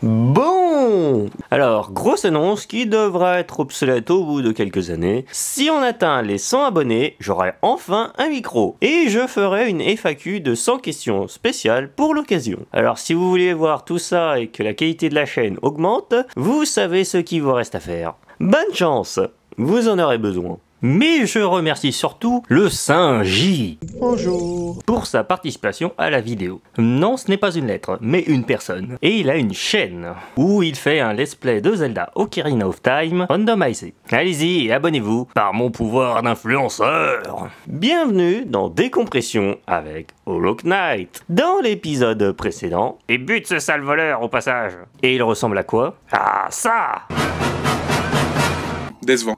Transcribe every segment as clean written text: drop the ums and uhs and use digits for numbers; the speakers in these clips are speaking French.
Bon! Alors, grosse annonce qui devra être obsolète au bout de quelques années. Si on atteint les 100 abonnés, j'aurai enfin un micro. Et je ferai une FAQ de 100 questions spéciales pour l'occasion. Alors, si vous voulez voir tout ça et que la qualité de la chaîne augmente, vous savez ce qu'il vous reste à faire. Bonne chance! Vous en aurez besoin. Mais je remercie surtout le Saint J. Bonjour. Pour sa participation à la vidéo. Non, ce n'est pas une lettre, mais une personne. Et il a une chaîne où il fait un let's play de Zelda Ocarina of Time randomisé. Allez-y et abonnez-vous par mon pouvoir d'influenceur. Bienvenue dans Décompression avec Hollow Knight. Dans l'épisode précédent, et bute ce sale voleur au passage. Et il ressemble à quoi? Ah, ça! Décevant.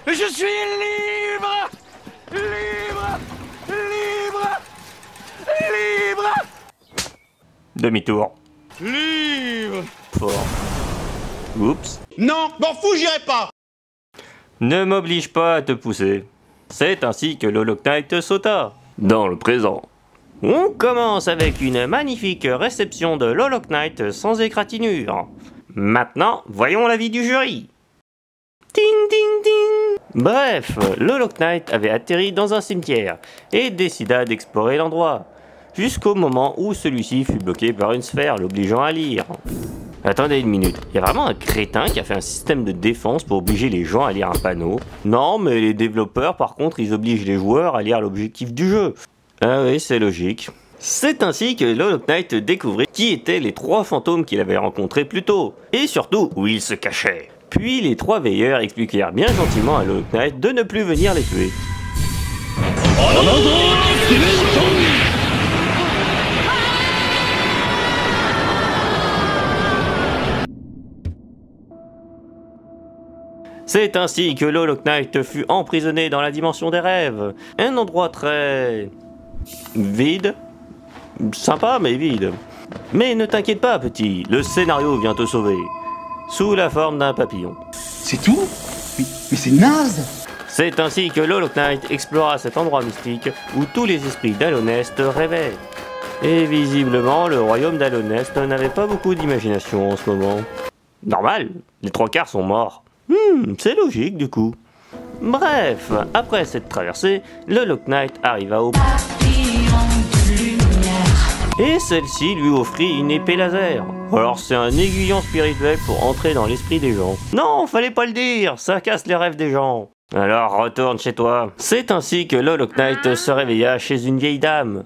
Je suis libre! Libre! Libre! Libre! Demi-tour. Libre! Fort. Oups. Non, m'en fous, j'irai pas. Ne m'oblige pas à te pousser. C'est ainsi que Hollow Knight sauta. Dans le présent. On commence avec une magnifique réception de Hollow Knight sans égratignure. Maintenant, voyons l'avis du jury. Ding ding ding. Bref, Hollow Knight avait atterri dans un cimetière et décida d'explorer l'endroit, jusqu'au moment où celui-ci fut bloqué par une sphère l'obligeant à lire. Attendez une minute, il y a vraiment un crétin qui a fait un système de défense pour obliger les gens à lire un panneau? Non, mais les développeurs par contre ils obligent les joueurs à lire l'objectif du jeu. Ah oui, c'est logique. C'est ainsi que Hollow Knight découvrit qui étaient les 3 fantômes qu'il avait rencontrés plus tôt, et surtout où ils se cachaient. Puis les 3 veilleurs expliquèrent bien gentiment à Hollow Knight de ne plus venir les tuer. C'est ainsi que Hollow Knight fut emprisonné dans la dimension des rêves, un endroit très... vide. Sympa mais vide. Mais ne t'inquiète pas petit, le scénario vient te sauver. Sous la forme d'un papillon. C'est tout? Mais c'est naze. C'est ainsi que Hollow Knight explora cet endroit mystique où tous les esprits d'Alonest rêvaient. Et visiblement, le royaume d'Alonest n'avait pas beaucoup d'imagination en ce moment. Normal, les 3/4 sont morts. C'est logique du coup. Bref, après cette traversée, Hollow Knight arriva au... Et celle-ci lui offrit une épée laser. Alors c'est un aiguillon spirituel pour entrer dans l'esprit des gens. Non, fallait pas le dire, ça casse les rêves des gens. Alors retourne chez toi. C'est ainsi que Hollow Knight se réveilla chez une vieille dame.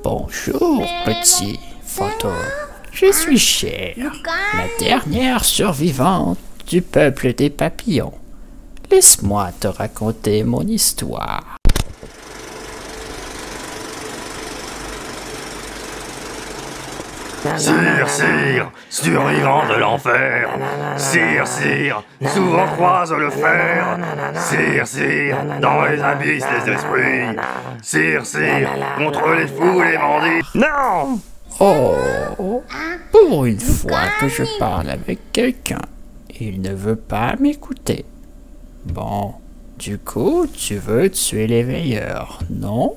Bonjour, petit fantôme. Je suis Cher, la dernière survivante du peuple des papillons. Laisse-moi te raconter mon histoire. Sire, survivant de l'enfer. Sire, souvent croise le fer. Sire, dans les abysses les esprits. Sire, contre les fous et les bandits. Non! Oh, pour une fois que je parle avec quelqu'un, il ne veut pas m'écouter. Bon, du coup, tu veux tuer les veilleurs, non?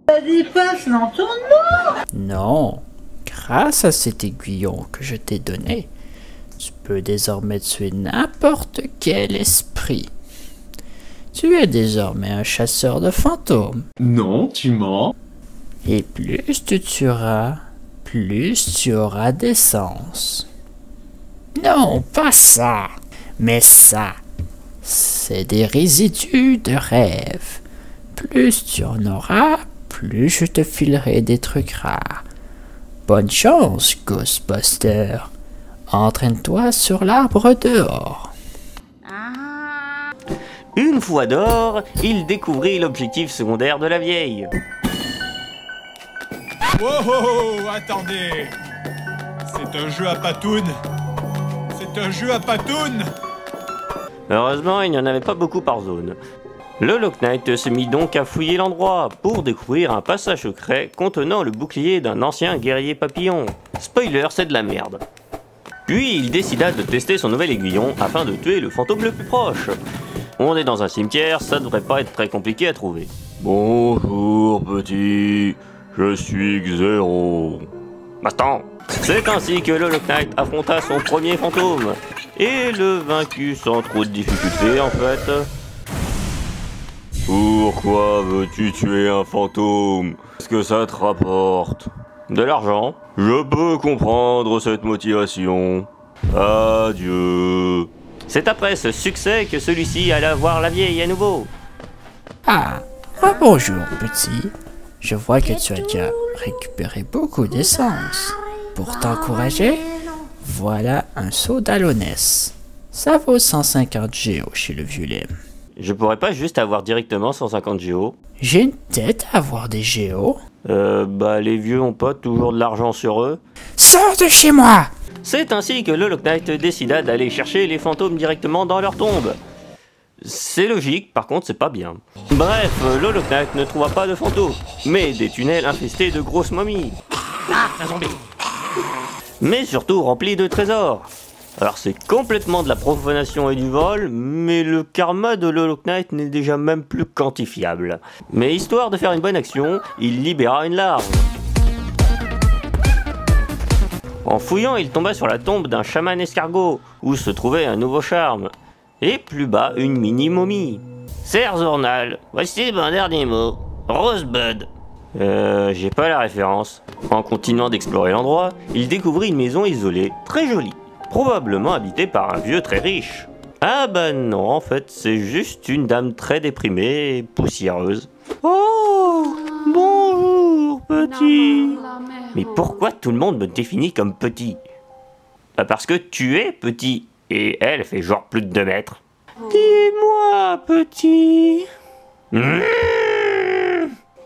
Ça dépasse l'entendement. Non. Grâce à cet aiguillon que je t'ai donné, tu peux désormais tuer n'importe quel esprit. Tu es désormais un chasseur de fantômes. Non, tu mens. Et plus tu tueras, plus tu auras d'essence. Non, pas ça, mais ça. C'est des résidus de rêve. Plus tu en auras, plus je te filerai des trucs rares. Bonne chance, Ghostbuster. Entraîne-toi sur l'arbre dehors. Une fois dehors, il découvrit l'objectif secondaire de la vieille. Wow, attendez. C'est un jeu à patounes. C'est un jeu à patounes. Heureusement, il n'y en avait pas beaucoup par zone. Le Hollow Knight se mit donc à fouiller l'endroit pour découvrir un passage secret contenant le bouclier d'un ancien guerrier papillon. Spoiler, c'est de la merde. Puis il décida de tester son nouvel aiguillon afin de tuer le fantôme le plus proche. On est dans un cimetière, ça devrait pas être très compliqué à trouver. Bonjour petit, Je suis Xero. Attends. C'est ainsi que le Hollow Knight affronta son premier fantôme. Et le vaincu sans trop de difficultés en fait. Pourquoi veux-tu tuer un fantôme? Qu'est-ce que ça te rapporte? De l'argent. Je peux comprendre cette motivation. Adieu. C'est après ce succès que celui-ci alla voir la vieille à nouveau. Ah, bonjour petit. Je vois que tu as déjà récupéré beaucoup d'essence. Pour t'encourager, voilà un seau d'Alonès. Ça vaut 150 géos chez le vieux lait. Je pourrais pas juste avoir directement 150 géos? J'ai une tête à avoir des géos. Les vieux ont pas toujours de l'argent sur eux. Sors de chez moi! C'est ainsi que le Hollow Knight décida d'aller chercher les fantômes directement dans leur tombe. C'est logique, par contre c'est pas bien. Bref, le Hollow Knight ne trouva pas de fantômes, mais des tunnels infestés de grosses momies. Ah, un zombie! Mais surtout remplis de trésors. Alors c'est complètement de la profanation et du vol, mais le karma de Hollow Knight n'est déjà même plus quantifiable. Mais histoire de faire une bonne action, il libéra une larve. En fouillant, il tomba sur la tombe d'un chaman escargot, où se trouvait un nouveau charme. Et plus bas, une mini-momie. Ser Zornal, voici mon dernier mot. Rosebud. J'ai pas la référence. En continuant d'explorer l'endroit, il découvrit une maison isolée, très jolie. Probablement habitée par un vieux très riche. Ah bah non, en fait, c'est juste une dame très déprimée et poussiéreuse. Oh, bonjour, petit. Mais pourquoi tout le monde me définit comme petit? Parce que tu es petit, et elle fait genre plus de 2 mètres. Dis-moi, petit.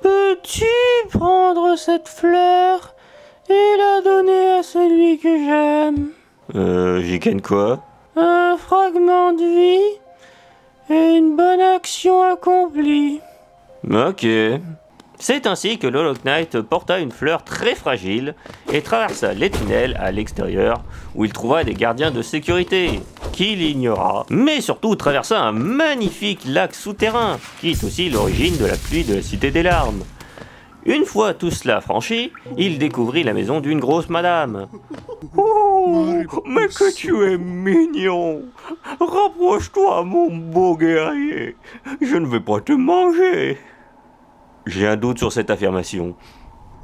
Peux-tu prendre cette fleur et la donner à celui que j'aime? J'y gagne quoi? Un fragment de vie et une bonne action accomplie. Ok. C'est ainsi que le Hollow Knight porta une fleur très fragile et traversa les tunnels à l'extérieur où il trouva des gardiens de sécurité qu'il ignora, mais surtout traversa un magnifique lac souterrain qui est aussi l'origine de la pluie de la Cité des Larmes. Une fois tout cela franchi, il découvrit la maison d'une grosse madame. Oh, mais que tu es mignon! Rapproche-toi, mon beau guerrier. Je ne vais pas te manger. J'ai un doute sur cette affirmation.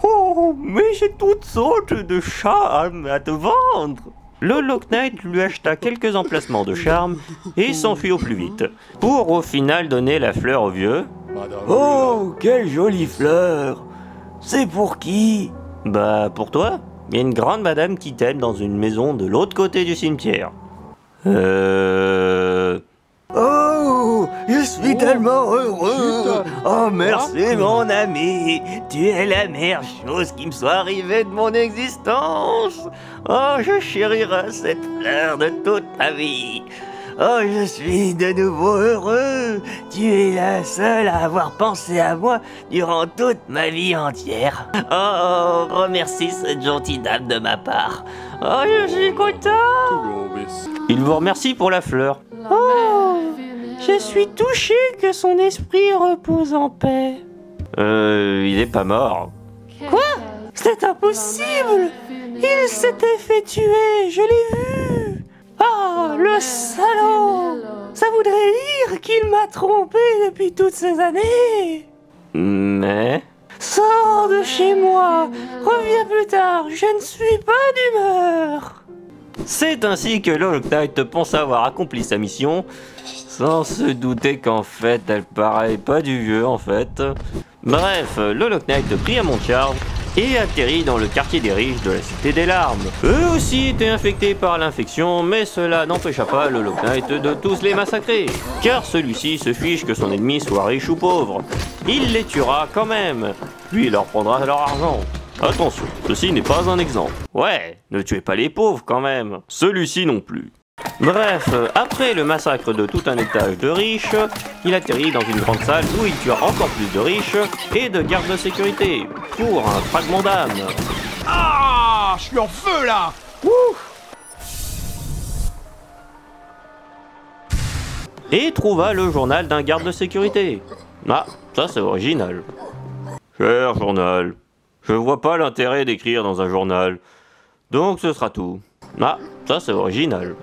Oh, mais j'ai toutes sortes de charmes à te vendre. Le Hollow Knight lui acheta quelques emplacements de charme et s'enfuit au plus vite, pour au final donner la fleur au vieux. Oh, quelle jolie fleur! C'est pour qui? Bah, pour toi. Il y a une grande madame qui t'aime dans une maison de l'autre côté du cimetière. Oh, je suis tellement heureux. Oh, merci mon ami. Tu es la meilleure chose qui me soit arrivée de mon existence. Oh, je chérirai cette fleur de toute ma vie. Oh, je suis de nouveau heureux. Tu es la seule à avoir pensé à moi durant toute ma vie entière. Oh, remercie cette gentille dame de ma part. Oh, je suis content. Il vous remercie pour la fleur. Oh, je suis touché que son esprit repose en paix. Il est pas mort. Quoi? C'est impossible. Il s'était fait tuer, je l'ai vu. Ah, le salaud! Ça voudrait dire qu'il m'a trompé depuis toutes ces années. Mais... Sors de chez moi! Reviens plus tard, je ne suis pas d'humeur! C'est ainsi que le Hollow Knight pensa avoir accompli sa mission, sans se douter qu'en fait, elle paraît pas du vieux en fait. Bref, le Hollow Knight prit un monte-charge et atterrit dans le quartier des riches de la Cité des Larmes. Eux aussi étaient infectés par l'infection, mais cela n'empêcha pas le Hollow Knight de tous les massacrer, car celui-ci se fiche que son ennemi soit riche ou pauvre. Il les tuera quand même, puis il leur prendra leur argent. Attention, ceci n'est pas un exemple. Ouais, ne tuez pas les pauvres quand même. Celui-ci non plus. Bref, après le massacre de tout un étage de riches, il atterrit dans une grande salle où il tua encore plus de riches et de gardes de sécurité pour un fragment d'âme. Ah, je suis en feu là. Et trouva le journal d'un garde de sécurité. Ah, ça c'est original. Cher journal, Je vois pas l'intérêt d'écrire dans un journal. Donc ce sera tout. Ah, ça c'est original.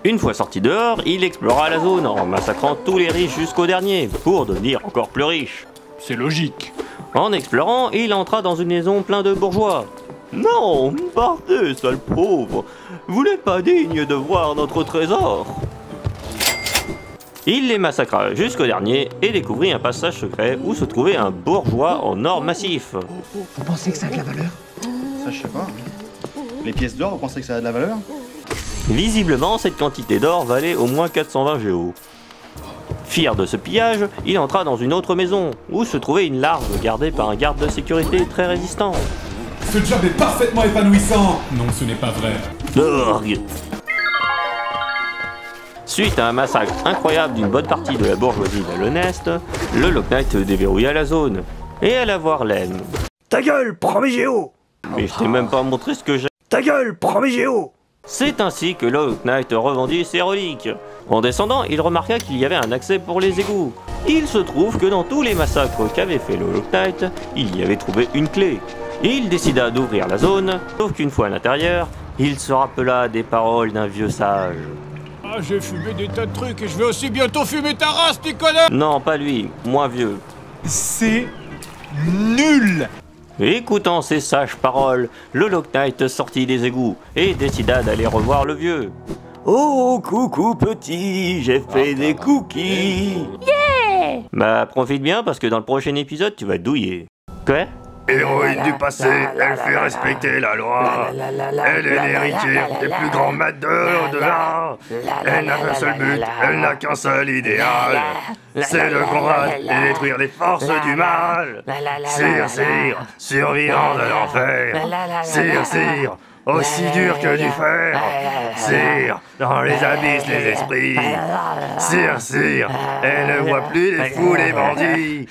Une fois sorti dehors, il explora la zone en massacrant tous les riches jusqu'au dernier, pour devenir encore plus riche. C'est logique. En explorant, il entra dans une maison pleine de bourgeois. Non, partez, sale pauvre. Vous n'êtes pas digne de voir notre trésor. Il les massacra jusqu'au dernier et découvrit un passage secret où se trouvait un bourgeois en or massif. Vous pensez que ça a de la valeur? Ça, je sais pas. Les pièces d'or, vous pensez que ça a de la valeur? Visiblement, cette quantité d'or valait au moins 420 géos. Fier de ce pillage, il entra dans une autre maison, où se trouvait une larve gardée par un garde de sécurité très résistant. Ce job est parfaitement épanouissant. Non, ce n'est pas vrai. Dorgue. Suite à un massacre incroyable d'une bonne partie de la bourgeoisie d'Alonest, le Lock Knight déverrouilla la zone, et alla voir Lem. Ta gueule, prends mes géos! Mais je t'ai même pas montré ce que j'ai. Ta gueule, prends mes géos! C'est ainsi que le Lock Knight revendit ses reliques. En descendant, il remarqua qu'il y avait un accès pour les égouts. Il se trouve que dans tous les massacres qu'avait fait le Lock Knight, il y avait trouvé une clé. Il décida d'ouvrir la zone, sauf qu'une fois à l'intérieur, il se rappela des paroles d'un vieux sage. Ah, j'ai fumé des tas de trucs et je vais aussi bientôt fumer ta race, petit connard! Non, pas lui, moins vieux. C'est nul! Écoutant ces sages paroles, le Lock Knight sortit des égouts et décida d'aller revoir le vieux. Oh, coucou petit, j'ai fait des cookies. Yeah! Bah, profite bien parce que dans le prochain épisode, tu vas douiller. Quoi? Héroïne du passé, elle fait respecter la loi. Elle est l'héritière des plus grands maîtres de l'au-delà. Elle n'a qu'un seul but, elle n'a qu'un seul idéal. C'est de combattre et détruire les forces du mal. Sire, survivant de l'enfer. Sire, aussi dur que du fer. Sire, dans les abysses des esprits. Sire, elle ne voit plus les fous, les bandits.